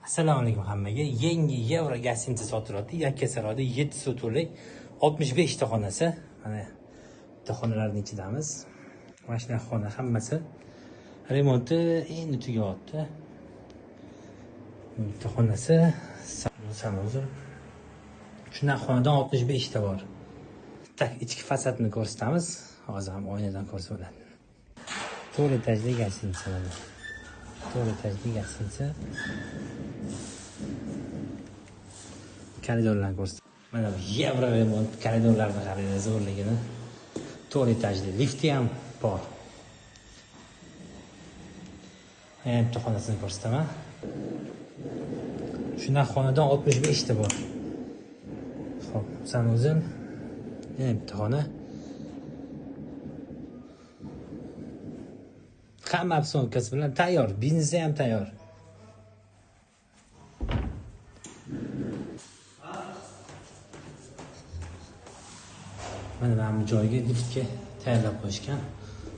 Assalomu alaykum hammaga. Yangi Yevro gostinitsa sotilyapti. Yakkasaroyda 7 sotuvlik 65 ta xonasi. Mana bitta xonalarning ichidamiz. Mana shunaqa xona hammasi remonti endi tugayapti. Bitta xonasi sanozor. Shunaqa xonadan 65 ta bor. Tak ichki fasadni ko'rsatamiz. Hozir ham oynadan ko'rsa bo'ladi. 4 etajli gostinitsa mana. 4 etajli gostinitsa. Koridorlarni ko'rsat. Mana bu Yevro remont koridorlarni qaranglar zo'rligini. 4 etajli lifti ham bor. Yana bitta xonasini ko'rsataman. Shunaqa xonadan 65 ta bor. Xo'p, sanuzil. Yana bitta xona. Hamma obsonkas bilan tayyor, biznesi ham tayyor. Mana bu joyga liftga tayyorlab qo'yishgan.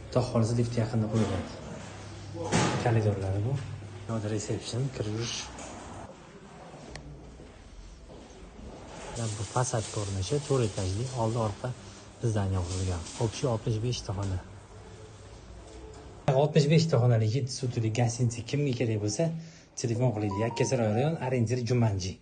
Xudo xolisa lift yaqinda qo'yiladi. Koridorlari bu. Yo'da resepsiyon, kirish. Bu fasad ko'rinishi 4 etajli, oldi orqa bizdan yo'g'rilgan. Общий 65 ta xona. 65 ta xonali 7 sotuvli gostinitsa kimga kerak bo'lsa, telefon qiling. Yakkasaroy rayon, Arendir Jumanji.